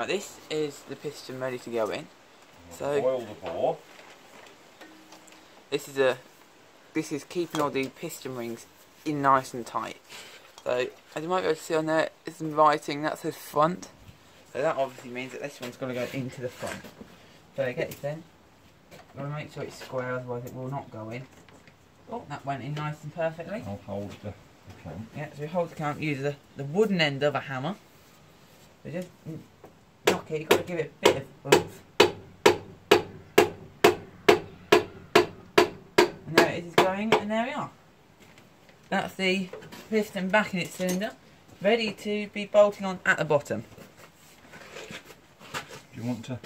Right, this is the piston ready to go in. So oil the bore. This is keeping all the piston rings in nice and tight. So as you might be able to see on there, there's some writing that says front. So that obviously means that this one's got to go into the front. So get this in. Got to make sure it's square, otherwise it will not go in. Oh, that went in nice and perfectly. I'll hold the clamp. Yeah, so we hold the clamp, use the wooden end of a hammer. So just knock it, you've got to give it a bit of oomph. And there it is going, and there we are. That's the piston back in its cylinder, ready to be bolting on at the bottom. Do you want to